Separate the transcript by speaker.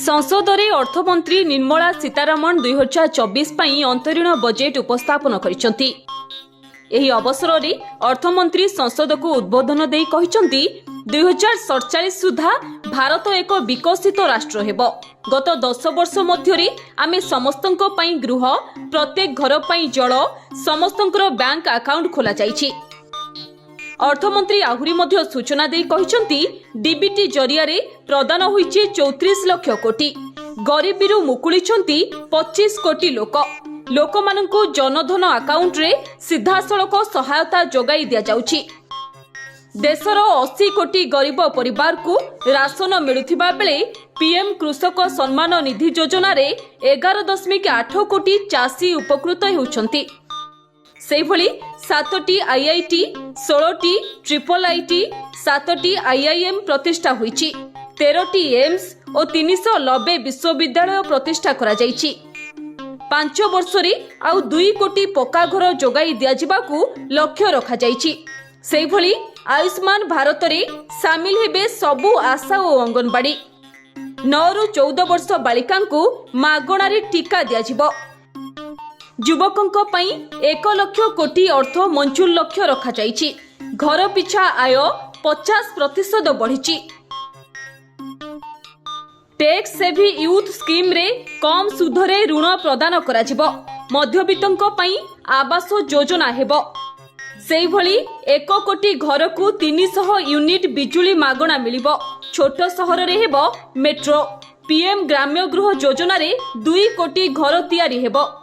Speaker 1: संसदरे अर्थमंत्री निर्मला सीतारमण 2024 ପାଇଁ अंतरीण बजेट उपस्थापन करिसंती। एही अवसर रे अर्थमंत्री संसद को उद्बोधन देई कहिसंती 2047 सुधा भारत एक विकसित राष्ट्र हेबो। गत 10 वर्ष मध्यरे आमे समस्तंको पई गृह, प्रत्येक घर पई जल, समस्तंकर बैंक अकाउंट खोला जाईछि। अर्थमंत्री आहुरी मध्य सूचना देई कहिसंती डीबीटी जरिया रे प्रदान होईछि 34 लाख कोटी। गरीबीरु मुकुलिछंती 25 कोटी लोकमानंकु जनधन अकाउंट रे सीधासळख सहायता जोगाई दिया जाउछि। देशर 80 कोटी गरीब परिवार को राशन मिलुथिबा बेले पीएम कृषक सम्मान निधि योजना रे 11.8 कोटी चासी उपकृत हेउछंती। सेहिभली 7टी आईआईटी, 16टी ट्रिपल आईटी, 7टी आईआईएम प्रतिष्ठा होईछि। 13टी एम्स और 390 विश्वविद्यालय प्रतिष्ठा करा जाईछि। 5 वर्ष रे आउ 2 कोटी पक्का घर जोगाई दिया जिबाकू लक्ष्य रखा जाईछि। सेहिभली आयुष्मान भारत रे शामिल हेबे सबु आशा और अंगनवाड़ी। 9 रु 14 वर्ष बालिकांकू मागणा रे टीका दिया जिवो। युवकों पई 1 लाख कोटी अर्थ मंजूर लक्ष्य रखा जाईछि। घर पिछा आय 50% बढ़िछि। टैक्स सेवी यूथ स्कीम रे कम सुधरे ऋण प्रदान करा जिवो। मध्यवित्तों पई आवास योजना हेबो। सेहिभली 1 कोटी घर को 300 यूनिट बिजुली मागणा मिलिबो। छोट सहर रे हेबो मेट्रो। पीएम ग्राम्य गृह योजना रे 2 कोटी घर तैयारी हेबो।